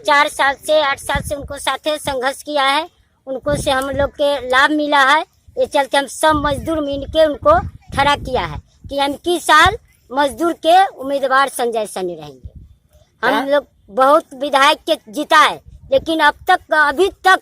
4 साल से 8 साल से उनको साथे संघर्ष किया है, उनको से हम लोग के लाभ मिला है। ये चलते हम सब मजदूर मिल के उनको खड़ा किया है कि हम की साल मजदूर के उम्मीदवार संजय सैनी रहेंगे। हम लोग बहुत विधायक के जीता है, लेकिन अब तक अभी तक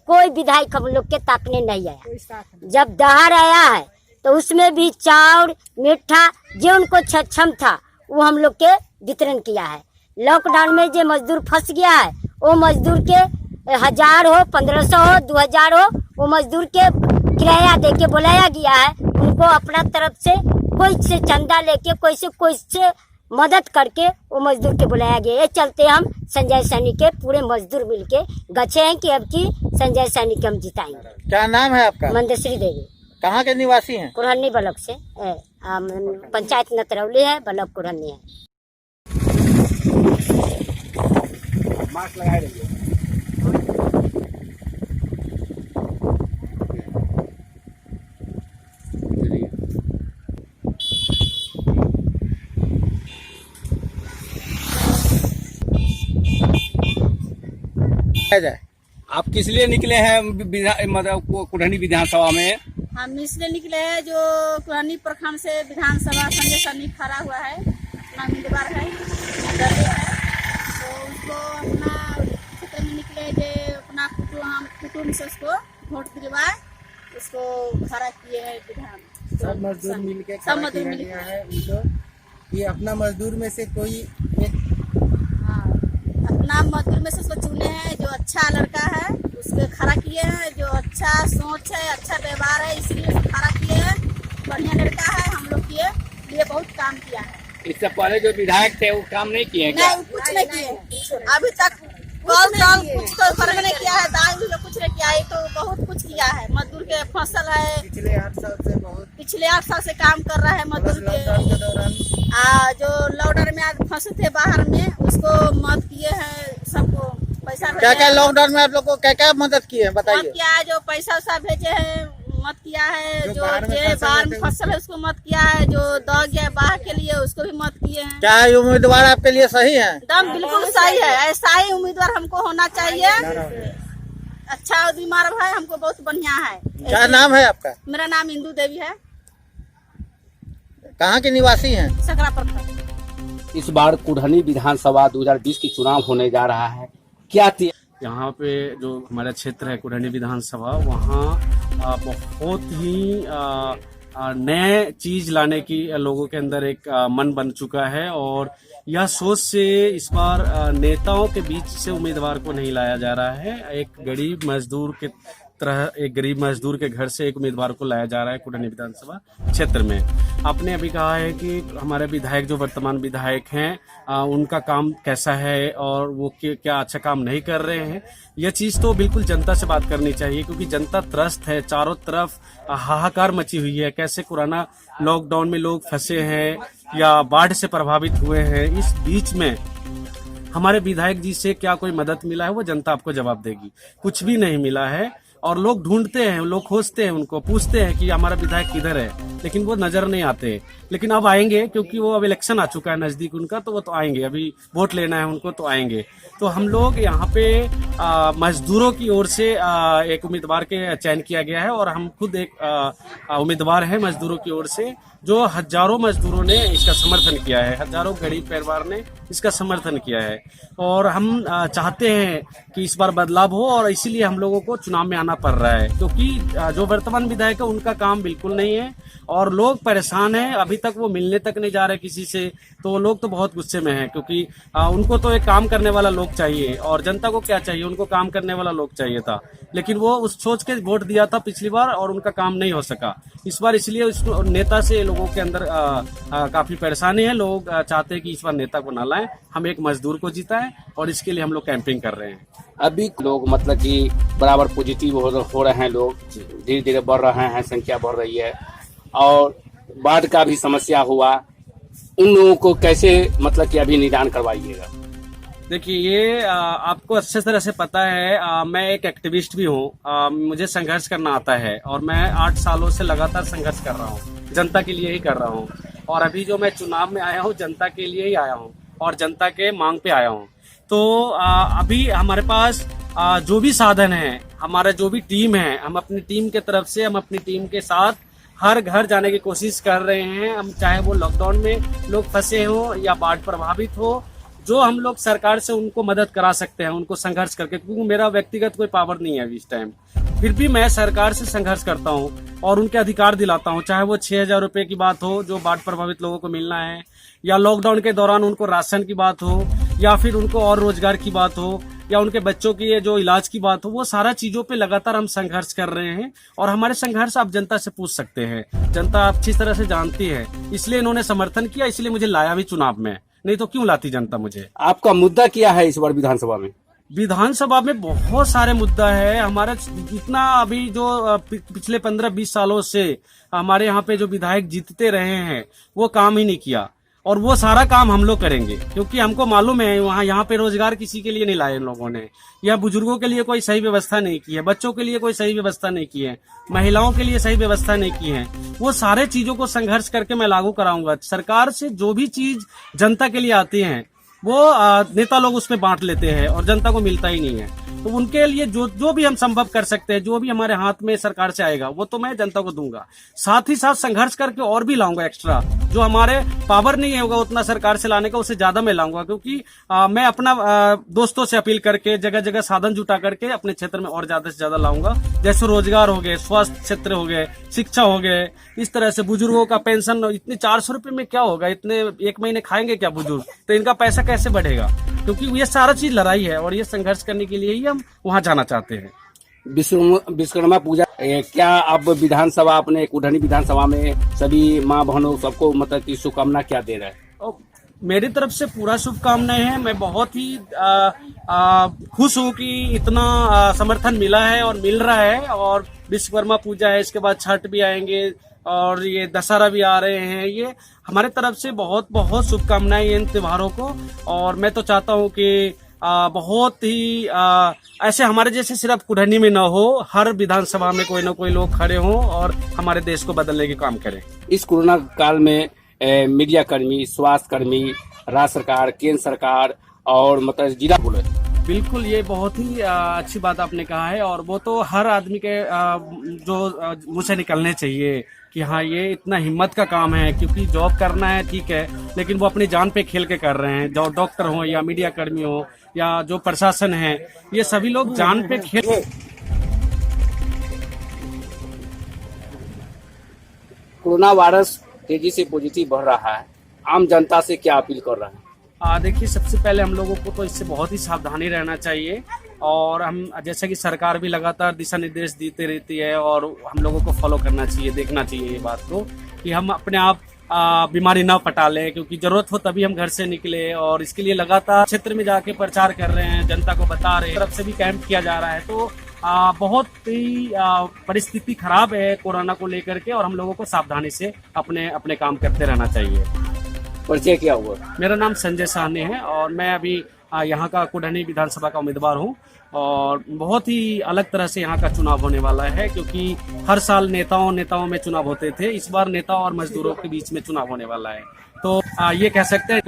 कोई विधायक हम लोग के ताकने नहीं आया। जब दहाड़ आया है तो उसमें भी चावल मीठा जो उनको सक्षम था वो हम लोग के वितरण किया है। लॉकडाउन में जो मजदूर फंस गया है वो मजदूर के 1000 हो 1500 हो 2000 हो वो मजदूर के किराया दे के बुलाया गया है। उनको अपना तरफ से कोई से चंदा लेके कोई से मदद करके वो मजदूर के बुलाया गया। ये चलते हम संजय सैनी के पूरे मजदूर मिल के गचे हैं कि अब की संजय सैनी के हम जिताएंगे। क्या नाम है आपका? मंदश्री देवी। कहाँ के निवासी हैं? कुरहनी ब्लॉक से, पंचायत नतरौली है, ब्लॉक कुरहनी है। मास्क लगाए रहिए। आप किस लिए निकले हैं मतलब कुरहनी विधानसभा में? हम इसलिए निकले हैं जो कुरहनी प्रखंड से विधानसभा संजय सैनी खड़ा हुआ है, अपना उम्मीदवार है, तो उसको अपना क्षेत्र में निकले जो अपना कुटुंब से उसको वोट दिलवाए, उसको खड़ा किए हैं विधान। सब मजदूर मिलके सब मजदूर मिल है उनको कि अपना मजदूर में से कोई अपना मजदूर में से उसको चुने हैं जो अच्छा लड़का है, उसको खड़ा किए हैं, जो अच्छा सोच है, अच्छा व्यवहार है, इसलिए उसको खड़ा किए हैं। बढ़िया लड़का है, हम लोग के लिए बहुत काम किया है। इससे पहले जो विधायक थे वो काम नहीं किए क्या? नहीं, कुछ नहीं किए अभी तक। कुछ तो फर्क नहीं किया है, दाल भी कुछ नहीं किया है, तो बहुत कुछ किया है। मजदूर के फसल है, पिछले 8 साल से काम कर रहा है मजदूर के। जो लॉकडाउन में आज फंसे थे बाहर में, उसको मदद किए हैं, सबको पैसा। क्या लॉकडाउन में आप लोग को क्या मदद की है बताइए? मत किया है, जो पैसा वैसा भेजे है मत किया है, जो बाहर में फसल है उसको मत किया है, जो दौड़ गया बाहर के लिए उसको भी मत किए हैं। क्या ये उम्मीदवार आपके लिए सही है? एकदम बिल्कुल सही है, ऐसा ही उम्मीदवार हमको होना चाहिए। अच्छा उम्मीदवार है, हमको बहुत बढ़िया है। क्या नाम है आपका? मेरा नाम इंदू देवी है। कहाँ के निवासी हैं? सकरा प्रखंड। इस बार कुरहनी विधानसभा 2020 की चुनाव होने जा रहा है, क्या यहाँ पे जो हमारा क्षेत्र है कुरहनी विधानसभा, वहाँ बहुत ही नए चीज लाने की लोगों के अंदर एक मन बन चुका है। और यह सोच से इस बार नेताओं के बीच से उम्मीदवार को नहीं लाया जा रहा है। एक गरीब मजदूर के घर से एक उम्मीदवार को लाया जा रहा है कुरहनी विधानसभा क्षेत्र में। आपने अभी कहा है कि हमारे विधायक जो वर्तमान विधायक हैं उनका काम कैसा है और वो क्या अच्छा काम नहीं कर रहे हैं। यह चीज तो बिल्कुल जनता से बात करनी चाहिए, क्योंकि जनता त्रस्त है, चारों तरफ हाहाकार मची हुई है। कैसे कोरोना लॉकडाउन में लोग फंसे हैं या बाढ़ से प्रभावित हुए हैं, इस बीच में हमारे विधायक जी से क्या कोई मदद मिला है वो जनता आपको जवाब देगी। कुछ भी नहीं मिला है और लोग ढूंढते हैं, लोग खोजते हैं, उनको पूछते हैं कि हमारा विधायक किधर है, लेकिन वो नजर नहीं आते। लेकिन अब आएंगे, क्योंकि वो अब इलेक्शन आ चुका है नजदीक उनका, तो वो तो आएंगे, अभी वोट लेना है उनको तो आएंगे। तो हम लोग यहाँ पे मजदूरों की ओर से एक उम्मीदवार के चयन किया गया है और हम खुद एक उम्मीदवार है मजदूरों की ओर से, जो हजारों मजदूरों ने इसका समर्थन किया है, हजारों गरीब परिवार ने इसका समर्थन किया है। और हम चाहते हैं कि इस बार बदलाव हो और इसीलिए हम लोगों को चुनाव में आना पड़ रहा है, क्योंकि जो वर्तमान विधायक है उनका काम बिल्कुल नहीं है और लोग परेशान हैं। अभी तक वो मिलने तक नहीं जा रहे किसी से, तो लोग तो बहुत गुस्से में हैं, क्योंकि उनको तो एक काम करने वाला लोग चाहिए और जनता को क्या चाहिए, उनको काम करने वाला लोग चाहिए था। लेकिन वो उस सोच के वोट दिया था पिछली बार और उनका काम नहीं हो सका इस बार, इसलिए उस नेता से लोगों के अंदर काफी परेशानी है। लोग चाहते हैं कि इस बार नेता को ना लाएं, हम एक मजदूर को जिताएं और इसके लिए हम लोग कैंपिंग कर रहे हैं। अभी लोग मतलब कि बराबर पॉजिटिव हो रहे हैं, लोग धीरे धीरे बढ़ रहे हैं, संख्या बढ़ रही है और बाढ़ का भी समस्या हुआ। उन लोगों को कैसे मतलब कि अभी निदान करवाइएगा? देखिए, ये आपको अच्छे तरह से पता है, मैं एक एक्टिविस्ट भी हूँ, मुझे संघर्ष करना आता है और मैं 8 सालों से लगातार संघर्ष कर रहा हूँ, जनता के लिए ही कर रहा हूँ। और अभी जो मैं चुनाव में आया हूँ जनता के लिए ही आया हूँ और जनता के मांग पे आया हूँ। तो अभी हमारे पास जो भी साधन है, हमारा जो भी टीम है, हम अपनी टीम के तरफ से, हम अपनी टीम के साथ हर घर जाने की कोशिश कर रहे हैं। हम चाहे वो लॉकडाउन में लोग फंसे हो या बाढ़ प्रभावित हो, जो हम लोग सरकार से उनको मदद करा सकते हैं, उनको संघर्ष करके, क्योंकि मेरा व्यक्तिगत कोई पावर नहीं है अभी इस टाइम, फिर भी मैं सरकार से संघर्ष करता हूं और उनके अधिकार दिलाता हूं। चाहे वो 6,000 रुपए की बात हो जो बाढ़ प्रभावित लोगों को मिलना है, या लॉकडाउन के दौरान उनको राशन की बात हो, या फिर उनको और रोजगार की बात हो, या उनके बच्चों की जो इलाज की बात हो, वो सारा चीजों पे लगातार हम संघर्ष कर रहे हैं। और हमारे संघर्ष आप जनता से पूछ सकते हैं, जनता अच्छी तरह से जानती है, इसलिए इन्होंने समर्थन किया, इसलिए मुझे लाया भी चुनाव में, नहीं तो क्यों लाती जनता मुझे। आपका मुद्दा क्या है इस बार विधानसभा में? विधानसभा में बहुत सारे मुद्दा है हमारा। जितना अभी जो पिछले 15-20 सालों से हमारे यहाँ पे जो विधायक जीतते रहे हैं वो काम ही नहीं किया, और वो सारा काम हम लोग करेंगे, क्योंकि हमको मालूम है वहाँ यहाँ पे रोजगार किसी के लिए नहीं लाए इन लोगों ने, या बुजुर्गों के लिए कोई सही व्यवस्था नहीं की है, बच्चों के लिए कोई सही व्यवस्था नहीं की है, महिलाओं के लिए सही व्यवस्था नहीं की है। वो सारे चीजों को संघर्ष करके मैं लागू कराऊंगा। सरकार से जो भी चीज जनता के लिए आती है वो नेता लोग उसमें बांट लेते हैं और जनता को मिलता ही नहीं है। तो उनके लिए जो भी हम संभव कर सकते हैं, जो भी हमारे हाथ में सरकार से आएगा, वो तो मैं जनता को दूंगा। साथ ही साथ संघर्ष करके और भी लाऊंगा एक्स्ट्रा, जो हमारे पावर नहीं होगा उतना सरकार से लाने का, उससे ज्यादा मैं लाऊंगा, क्योंकि मैं अपना दोस्तों से अपील करके जगह जगह साधन जुटा करके अपने क्षेत्र में और ज्यादा से ज्यादा लाऊंगा। जैसे रोजगार हो गए, स्वास्थ्य क्षेत्र हो गए, शिक्षा हो गए, इस तरह से बुजुर्गों का पेंशन इतने 400 रुपए में क्या होगा, इतने एक महीने खाएंगे क्या बुजुर्ग, तो इनका पैसा कैसे बढ़ेगा, क्योंकि ये सारा चीज लड़ाई है और ये संघर्ष करने के लिए ही हम वहां जाना चाहते हैं। विश्वकर्मा पूजा क्या आप विधानसभा, अपने कुढ़नी विधानसभा में सभी माँ बहनों सबको मतलब की शुभकामना क्या दे रहे हैं? मेरी तरफ से पूरा शुभकामनाएं हैं। मैं बहुत ही खुश हूँ कि इतना समर्थन मिला है और मिल रहा है। और विश्वकर्मा पूजा है, इसके बाद छठ भी आएंगे और ये दशहरा भी आ रहे हैं। ये हमारे तरफ से बहुत बहुत शुभकामनाएं इन त्योहारों को। और मैं तो चाहता हूँ कि बहुत ही ऐसे हमारे जैसे सिर्फ कुढ़नी में न हो, हर विधानसभा में कोई न कोई लोग खड़े हों और हमारे देश को बदलने के काम करें। इस कोरोना काल में मीडिया कर्मी, स्वास्थ्य कर्मी, राज्य सरकार, केंद्र सरकार और मतलब जिला पुलिस, बिल्कुल ये बहुत ही अच्छी बात आपने कहा है। और वो तो हर आदमी के जो मुँह से निकलने चाहिए कि हाँ ये इतना हिम्मत का काम है, क्योंकि जॉब करना है ठीक है, लेकिन वो अपनी जान पे खेल के कर रहे हैं। जो डॉक्टर हो या मीडिया कर्मी हो या जो प्रशासन है, ये सभी लोग जान पे खेल। कोरोना वायरस तेजी से पॉजिटिव बढ़ रहा है, आम जनता से क्या अपील कर रहा है? देखिए, सबसे पहले हम लोगों को तो इससे बहुत ही सावधानी रहना चाहिए। और हम जैसे कि सरकार भी लगातार दिशा निर्देश देती रहती है और हम लोगों को फॉलो करना चाहिए, देखना चाहिए ये बात को कि हम अपने आप बीमारी ना पटा लें, क्योंकि जरूरत हो तभी हम घर से निकले। और इसके लिए लगातार क्षेत्र में जाके प्रचार कर रहे हैं, जनता को बता रहे हैं, तरफ से भी कैंप किया जा रहा है। तो बहुत ही परिस्थिति खराब है कोरोना को लेकर के, और हम लोगों को सावधानी से अपने अपने काम करते रहना चाहिए। परिचय क्या हुआ? मेरा नाम संजय साहनी है और मैं अभी यहाँ का कुढ़नी विधानसभा का उम्मीदवार हूँ। और बहुत ही अलग तरह से यहाँ का चुनाव होने वाला है, क्योंकि हर साल नेताओं में चुनाव होते थे, इस बार नेता और मजदूरों के बीच में चुनाव होने वाला है। तो ये कह सकते हैं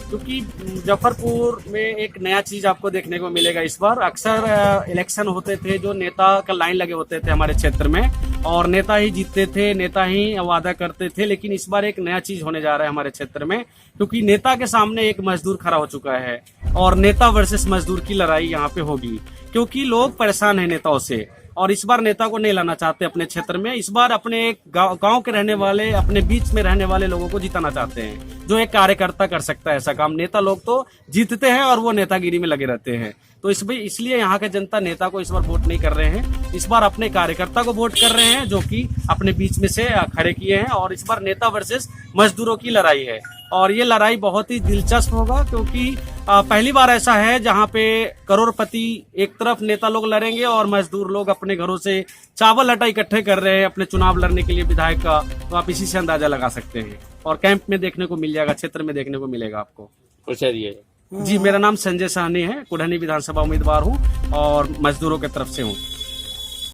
क्योंकि मुजफ्फरपुर में एक नया चीज आपको देखने को मिलेगा इस बार। अक्सर इलेक्शन होते थे, जो नेता का लाइन लगे होते थे हमारे क्षेत्र में, और नेता ही जीतते थे, नेता ही वादा करते थे। लेकिन इस बार एक नया चीज होने जा रहा है हमारे क्षेत्र में, क्योंकि नेता के सामने एक मजदूर खड़ा हो चुका है और नेता वर्सेस मजदूर की लड़ाई यहाँ पे होगी, क्योंकि लोग परेशान है नेताओं से। और इस बार नेता को नहीं लाना चाहते अपने क्षेत्र में, इस बार अपने एक गांव के रहने वाले, अपने बीच में रहने वाले लोगों को जिताना चाहते हैं, जो एक कार्यकर्ता कर सकता है ऐसा काम। नेता लोग तो जीतते हैं और वो नेतागिरी में लगे रहते हैं। तो इसलिए यहाँ के जनता नेता को इस बार वोट नहीं कर रहे हैं, इस बार अपने कार्यकर्ता को वोट कर रहे हैं, जो कि अपने बीच में से खड़े किए हैं। और इस बार नेता वर्सेस मजदूरों की लड़ाई है, और ये लड़ाई बहुत ही दिलचस्प होगा, क्योंकि पहली बार ऐसा है जहाँ पे करोड़पति एक तरफ नेता लोग लड़ेंगे और मजदूर लोग अपने घरों से चावल आटा इकट्ठे कर रहे हैं अपने चुनाव लड़ने के लिए विधायक का। तो आप इसी से अंदाजा लगा सकते हैं, और कैंप में देखने को मिल जाएगा, क्षेत्र में देखने को मिलेगा आपको। परिचय जी, मेरा नाम संजय साहनी है, कुढ़नी विधानसभा उम्मीदवार हूँ और मजदूरों की तरफ से हूँ।